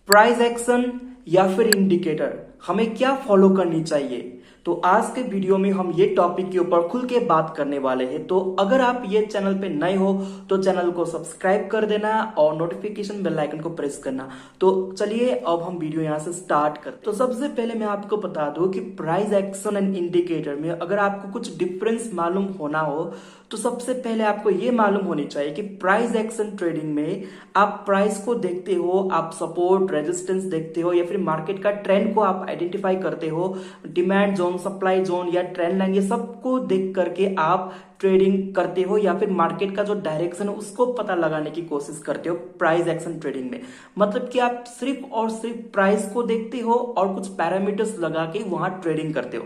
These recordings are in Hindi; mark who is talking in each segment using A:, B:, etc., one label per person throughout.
A: प्राइस एक्शन या फिर इंडिकेटर, हमें क्या फॉलो करनी चाहिए। तो आज के वीडियो में हम ये टॉपिक के ऊपर खुल के बात करने वाले हैं। तो अगर आप ये चैनल पे नए हो तो चैनल को सब्सक्राइब कर देना और नोटिफिकेशन बेल आइकन को प्रेस करना। तो चलिए अब हम वीडियो यहाँ से स्टार्ट करते हैं। तो सबसे पहले मैं आपको बता दूं कि प्राइस एक्शन एंड इंडिकेटर में अगर आपको कुछ डिफरेंस मालूम होना हो तो सबसे पहले आपको ये मालूम होनी चाहिए कि प्राइस एक्शन ट्रेडिंग में आप प्राइस को देखते हो, आप सपोर्ट रेजिस्टेंस देखते हो या फिर मार्केट का ट्रेंड को आप आइडेंटिफाई करते हो, डिमांड जोन, सप्लाई जोन या ट्रेंड लाइन, ये सबको देख करके आप ट्रेडिंग करते हो या फिर मार्केट का जो डायरेक्शन है उसको पता लगाने की कोशिश करते हो प्राइस एक्शन ट्रेडिंग में। मतलब कि आप सिर्फ और सिर्फ प्राइस को देखते हो और कुछ पैरामीटर्स लगा के वहां ट्रेडिंग करते हो।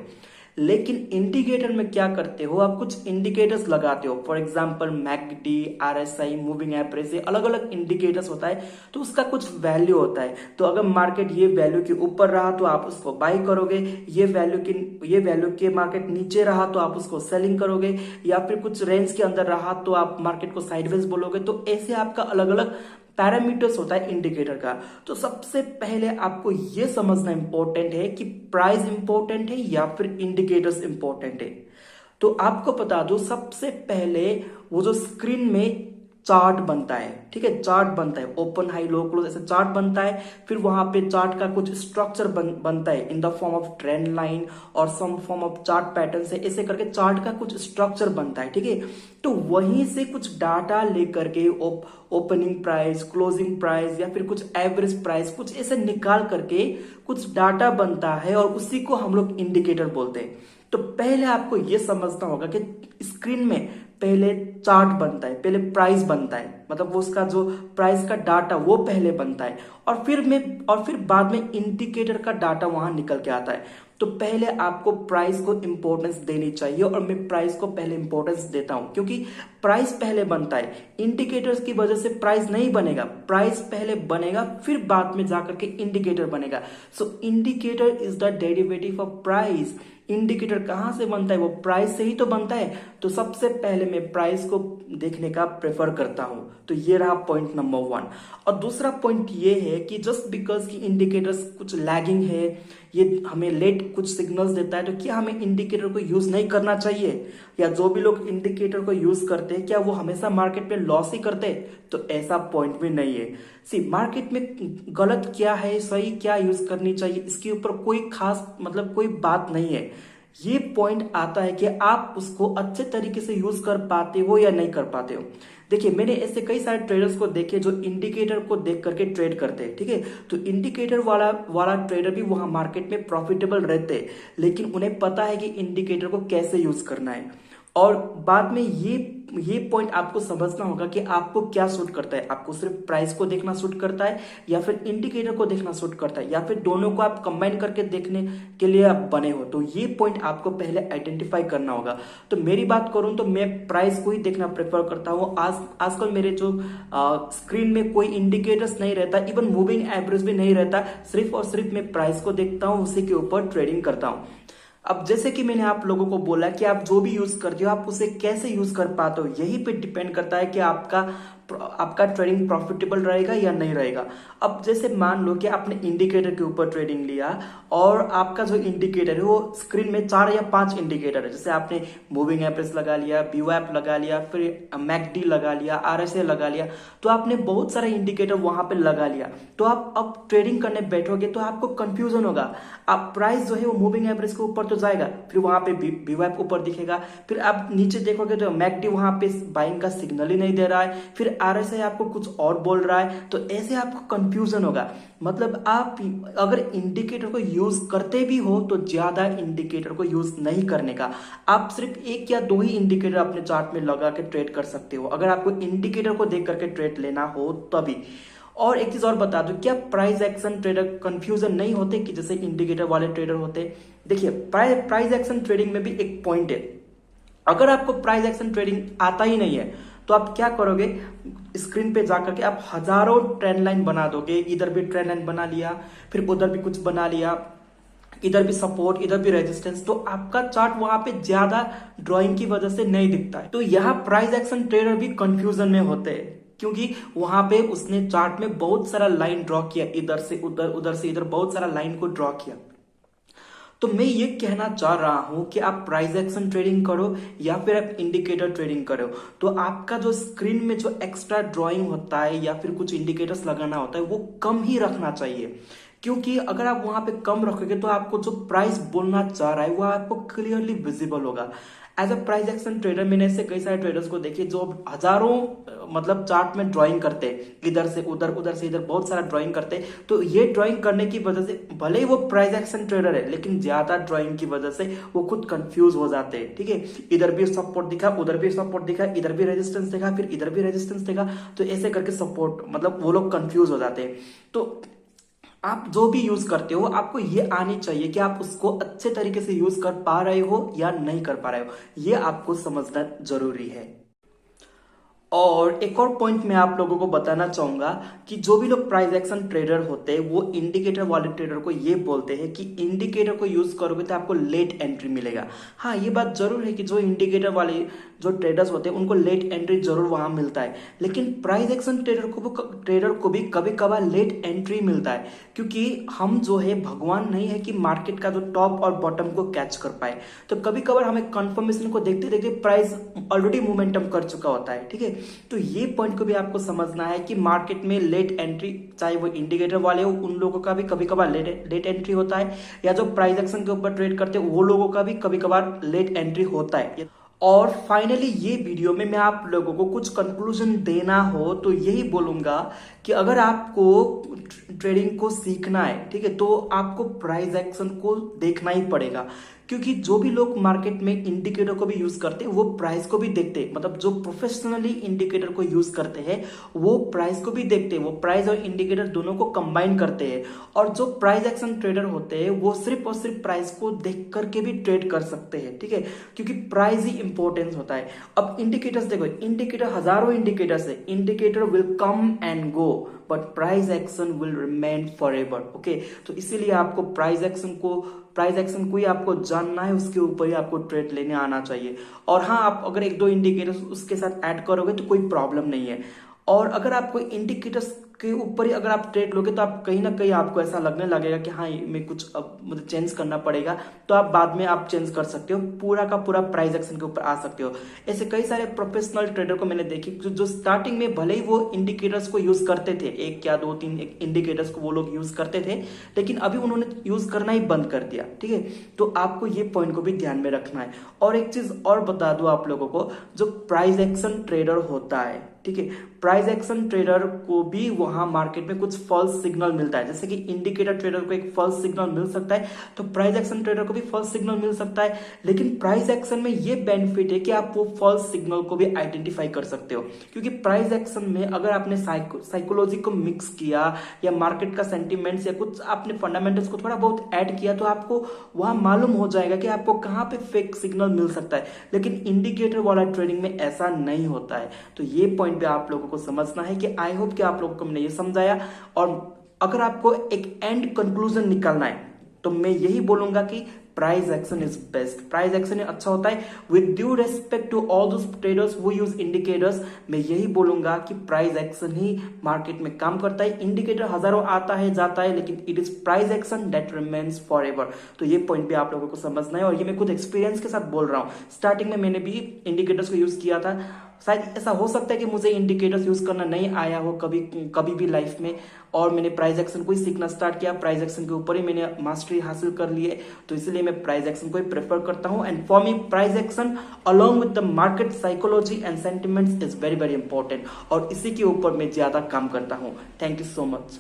A: लेकिन इंडिकेटर में क्या करते हो, आप कुछ इंडिकेटर्स लगाते हो। For example McD, RSI, moving average, अलग अलग इंडिकेटर्स होता है तो उसका कुछ वैल्यू होता है। तो अगर मार्केट ये वैल्यू के ऊपर रहा तो आप उसको बाई करोगे, ये वैल्यू के मार्केट नीचे रहा तो आप उसको सेलिंग करोगे, या फिर कुछ रेंज के अंदर रहा तो आप मार्केट को साइडवेज बोलोगे। तो ऐसे आपका अलग अलग पैरामीटर्स होता है इंडिकेटर का। तो सबसे पहले आपको यह समझना इंपॉर्टेंट है कि प्राइस इंपॉर्टेंट है या फिर इंडिकेटर्स इंपॉर्टेंट है। तो आपको बता दो, सबसे पहले वो जो स्क्रीन में चार्ट बनता है, ठीक है, चार्ट बनता है, ओपन हाई लो क्लोज ऐसे चार्ट बनता है। फिर वहां पे चार्ट का कुछ स्ट्रक्चर बनता है in the form of trend line और some form of chart pattern से, ऐसे करके चार्ट का कुछ स्ट्रक्चर बनता है, ठीक है। तो वहीं से कुछ डाटा लेकर के ओपनिंग प्राइस, क्लोजिंग प्राइस या फिर कुछ एवरेज प्राइस, कुछ ऐसे निकाल करके कुछ डाटा बनता है और उसी को हम लोग इंडिकेटर बोलते हैं। तो पहले आपको यह समझना होगा कि स्क्रीन में पहले चार्ट बनता है, पहले प्राइस बनता है, मतलब वो उसका जो प्राइस का डाटा वो पहले बनता है और फिर बाद में इंडिकेटर का डाटा वहां निकल के आता है। तो पहले आपको प्राइस को इंपॉर्टेंस देनी चाहिए और मैं प्राइस को पहले इंपॉर्टेंस देता हूं क्योंकि प्राइस पहले बनता है। इंडिकेटर्स की वजह से प्राइस नहीं बनेगा, प्राइस पहले बनेगा फिर बाद में जाकर के इंडिकेटर बनेगा। So indicator is the derivative of price. Indicator कहां से बनता है, वो प्राइस से ही तो बनता है। तो सबसे पहले मैं प्राइस को देखने का प्रेफर करता हूं। तो ये रहा पॉइंट नंबर 1। और दूसरा पॉइंट ये है कि जस्ट बिकॉज की इंडिकेटर्स कुछ लैगिंग है, ये हमें लेट कुछ सिग्नल्स देता है, तो क्या हमें इंडिकेटर को यूज नहीं करना चाहिए? या जो भी लोग इंडिकेटर को यूज करते हैं क्या वो हमेशा मार्केट में लॉस ही करते हैं? तो ऐसा पॉइंट भी नहीं है। सी मार्केट में गलत क्या है, सही क्या यूज करनी चाहिए, इसके ऊपर कोई खास मतलब कोई बात नहीं है। ये पॉइंट आता है कि आप उसको अच्छे तरीके से यूज कर पाते हो या नहीं कर पाते हो। देखिए, मैंने ऐसे कई सारे ट्रेडर्स को देखे जो इंडिकेटर को देख करके ट्रेड करते हैं, ठीक है। तो इंडिकेटर वाला ट्रेडर भी वहां मार्केट में प्रॉफिटेबल रहते हैं, लेकिन उन्हें पता है कि इंडिकेटर को कैसे यूज करना है। और बाद में ये पॉइंट आपको समझना होगा कि आपको क्या सूट करता है। आपको सिर्फ प्राइस को देखना सूट करता है या फिर इंडिकेटर को देखना सूट करता है, या फिर दोनों को आप कंबाइन करके देखने के लिए आप बने हो। तो ये पॉइंट आपको पहले आइडेंटिफाई करना होगा। तो मेरी बात करूं तो मैं प्राइस को ही देखना प्रेफर करता हूं। आजकल मेरे जो स्क्रीन में कोई इंडिकेटर्स नहीं रहता, इवन मूविंग एवरेज भी नहीं रहता, सिर्फ और सिर्फ मैं प्राइस को देखता हूं, उसी के ऊपर ट्रेडिंग करता हूं। अब जैसे कि मैंने आप लोगों को बोला कि आप जो भी यूज करते हो आप उसे कैसे यूज कर पाते हो, यही पे डिपेंड करता है कि आपका ट्रेडिंग प्रॉफिटेबल रहेगा या नहीं रहेगा। अब जैसे मान लो कि आपने इंडिकेटर के ऊपर ट्रेडिंग लिया और आपका जो इंडिकेटर है वो स्क्रीन में 4 या 5 इंडिकेटर है। जैसे आपने मूविंग एवरेज लगा लिया, बीओएप लगा लिया, फिर मैकडी लगा लिया, आरएसए लगा लिया, तो आपने बहुत सारा इंडिकेटर वहां पे लगा लिया। तो आप अब ट्रेडिंग करने बैठोगे तो आपको कंफ्यूजन होगा। आप प्राइस जो है वो मूविंग एवरेज के ऊपर तो जाएगा, फिर वहां पे बीओएप ऊपर दिखेगा, फिर आप नीचे देखोगे तो मैकडी वहां पे बाइंग का सिग्नल ही नहीं दे रहा है, फिर आरएसआई आपको कुछ और बोल रहा है। तो ऐसे आपको कंफ्यूजन होगा। मतलब आप अगर इंडिकेटर को यूज करते भी हो तो ज्यादा इंडिकेटर को यूज नहीं करने का। आप सिर्फ 1 या 2 ही इंडिकेटर अपने चार्ट में लगा के ट्रेड कर सकते हो, अगर आपको इंडिकेटर को देख करके ट्रेड लेना हो तभी। और एक चीज और बता दो, क्या प्राइस एक्शन ट्रेडर कंफ्यूजन नहीं होते कि जैसे इंडिकेटर वाले ट्रेडर होते? देखिए, प्राइस एक्शन ट्रेडिंग में भी एक पॉइंट है। अगर आपको प्राइस एक्शन ट्रेडिंग आता ही नहीं है तो आप क्या करोगे, स्क्रीन पे जाकर के आप हजारों ट्रेंड लाइन बना दोगे। इधर भी ट्रेंड लाइन बना लिया, फिर उधर भी कुछ बना लिया, इधर भी सपोर्ट, इधर भी रेजिस्टेंस, तो आपका चार्ट वहां पे ज्यादा ड्राइंग की वजह से नहीं दिखता है। तो यहाँ प्राइस एक्शन ट्रेडर भी कंफ्यूजन में होते हैं क्योंकि वहां पे उसने चार्ट में बहुत सारा लाइन ड्रॉ किया, इधर से उधर, उधर से इधर, बहुत सारा लाइन को ड्रॉ किया। तो मैं ये कहना चाह रहा हूं कि आप प्राइस एक्शन ट्रेडिंग करो या फिर आप इंडिकेटर ट्रेडिंग करो, तो आपका जो स्क्रीन में जो एक्स्ट्रा ड्राइंग होता है या फिर कुछ इंडिकेटर्स लगाना होता है वो कम ही रखना चाहिए। क्योंकि अगर आप वहां पे कम रखोगे तो आपको जो प्राइस बोलना चाह रहा है वो आपको क्लियरली विजिबल होगा। As a price action trader मैंने ऐसे कई सारे ट्रेडर्स को देखे जो हजारों मतलब चार्ट में ड्राइंग करते, इधर से उधर, उधर से इधर, बहुत सारा ड्राइंग करते। तो ये ड्राइंग करने की वजह से भले ही वो प्राइस एक्शन ट्रेडर है, लेकिन ज्यादा ड्राइंग की वजह से वो खुद कंफ्यूज हो जाते हैं। ठीक है, इधर भी सपोर्ट दिखा, उधर भी सपोर्ट दिखा, इधर भी रेजिस्टेंस दिखा, फिर इधर भी रेजिस्टेंस दिखा, तो ऐसे करके सपोर्ट मतलब वो लोग कंफ्यूज हो जाते हैं। तो आप जो भी यूज करते हो आपको ये आनी चाहिए कि आप उसको अच्छे तरीके से यूज कर पा रहे हो या नहीं कर पा रहे हो, ये आपको समझना जरूरी है। और एक और पॉइंट मैं आप लोगों को बताना चाहूंगा कि जो भी लोग प्राइस एक्शन ट्रेडर होते हैं वो इंडिकेटर वाले ट्रेडर को ये बोलते हैं कि इंडिकेटर को यूज करोगे तो आपको लेट एंट्री मिलेगा। हाँ, ये बात जरूर है कि जो इंडिकेटर वाले जो ट्रेडर्स होते हैं उनको लेट एंट्री जरूर वहां मिलता है, लेकिन प्राइस एक्शन ट्रेडर को भी कभी कभार लेट एंट्री मिलता है, क्योंकि हम जो है भगवान नहीं है कि मार्केट का जो टॉप और बॉटम को कैच कर पाए। तो कभी कभार हमें कंफर्मेशन को देखते देखते प्राइस ऑलरेडी मोमेंटम कर चुका होता है। ठीक है, तो ये पॉइंट को भी आपको समझना है कि मार्केट में लेट एंट्री, चाहे वो इंडिकेटर वाले हो, उन लोगों का भी कभी कभार लेट एंट्री होता है, या जो प्राइस एक्शन के ऊपर ट्रेड करते हैं वो लोगों का भी कभी कभार लेट एंट्री होता है। और फाइनली ये वीडियो में मैं आप लोगों को कुछ कंक्लूजन देना हो तो यही बोलूंगा कि अगर आपको ट्रेडिंग को सीखना है, ठीक है, तो आपको प्राइस एक्शन को देखना ही पड़ेगा। क्योंकि जो भी लोग मार्केट में इंडिकेटर को भी यूज करते हैं वो प्राइस को भी देखते हैं, मतलब जो प्रोफेशनली इंडिकेटर को यूज करते हैं वो प्राइस को भी देखते हैं, वो प्राइस और इंडिकेटर दोनों को कंबाइन करते हैं। और जो प्राइस एक्शन ट्रेडर होते हैं वो सिर्फ और सिर्फ प्राइस को देख करके भी ट्रेड कर सकते हैं। ठीक है, क्योंकि प्राइस ही इंपॉर्टेंस होता है। अब इंडिकेटर्स देखो, इंडिकेटर हजारों इंडिकेटर्स है, indicator will come and go but price action will remain forever. Okay, तो इसीलिए आपको प्राइस एक्शन को ही आपको जानना है, उसके ऊपर ही आपको ट्रेड लेने आना चाहिए। और हाँ, आप अगर एक दो इंडिकेटर्स उसके साथ ऐड करोगे तो कोई प्रॉब्लम नहीं है। और अगर आपको इंडिकेटर्स के ऊपर ही अगर आप ट्रेड लोगे तो आप कहीं ना कहीं आपको ऐसा लगने लगेगा कि हाँ मैं कुछ अब मुझे चेंज करना पड़ेगा, तो आप बाद में आप चेंज कर सकते हो, पूरा का पूरा प्राइस एक्शन के ऊपर आ सकते हो। ऐसे कई सारे प्रोफेशनल ट्रेडर को मैंने देखी जो स्टार्टिंग में भले ही वो इंडिकेटर्स को यूज करते थे, एक या दो तीन इंडिकेटर्स को वो लोग यूज करते थे, लेकिन अभी उन्होंने यूज करना ही बंद कर दिया। ठीक है, तो आपको ये पॉइंट को भी ध्यान में रखना है। और एक चीज और बता दूं आप लोगों को, जो प्राइस एक्शन ट्रेडर होता है, ठीक है, प्राइस एक्शन ट्रेडर को भी वहां मार्केट में कुछ फॉल्स सिग्नल मिलता है। जैसे कि इंडिकेटर ट्रेडर को एक फॉल्स सिग्नल मिल सकता है, तो प्राइस एक्शन ट्रेडर को भी फॉल्स सिग्नल मिल सकता है। लेकिन प्राइस एक्शन में ये बेनिफिट है कि आप वो फॉल्स सिग्नल को भी आइडेंटिफाई कर सकते हो, क्योंकि प्राइस एक्शन में अगर आपने साइकोलॉजी को मिक्स किया या मार्केट का सेंटिमेंट्स या कुछ आपने फंडामेंटल्स को थोड़ा बहुत ऐड किया तो आपको वहां मालूम हो जाएगा कि आपको कहां पे फेक सिग्नल मिल सकता है। लेकिन इंडिकेटर वाला ट्रेडिंग में ऐसा नहीं होता है। तो ये पॉइंट पे आप लोगों को समझना है कि आई होप कि आप लोगों को मैंने ये समझाया। और अगर आपको एक एंड कंक्लूजन निकालना है तो मैं यही बोलूंगा कि price action is best, price action अच्छा होता है। With due respect to all those traders who use indicators, मैं यही बोलूंगा कि प्राइस एक्शन ही मार्केट में काम करता है। इंडिकेटर हजारों आता है जाता है, लेकिन it is price action that remains forever. तो ये पॉइंट भी आप लोगों को समझना है, और ये मैं खुद एक्सपीरियंस के साथ बोल रहा हूं। स्टार्टिंग में मैंने भी इंडिकेटर्स को यूज किया था, शायद ऐसा हो सकता है कि मुझे इंडिकेटर्स यूज करना नहीं आया हो कभी भी लाइफ में, और मैंने प्राइस एक्शन को ही सीखना स्टार्ट किया, प्राइस एक्शन के ऊपर ही मैंने मास्टरी हासिल कर ली है। तो इसलिए मैं प्राइस एक्शन को ही प्रेफर करता हूं। And for me price action along with the market psychology and sentiments is very very important, और इसी के ऊपर मैं ज्यादा काम करता हूं। Thank you so much.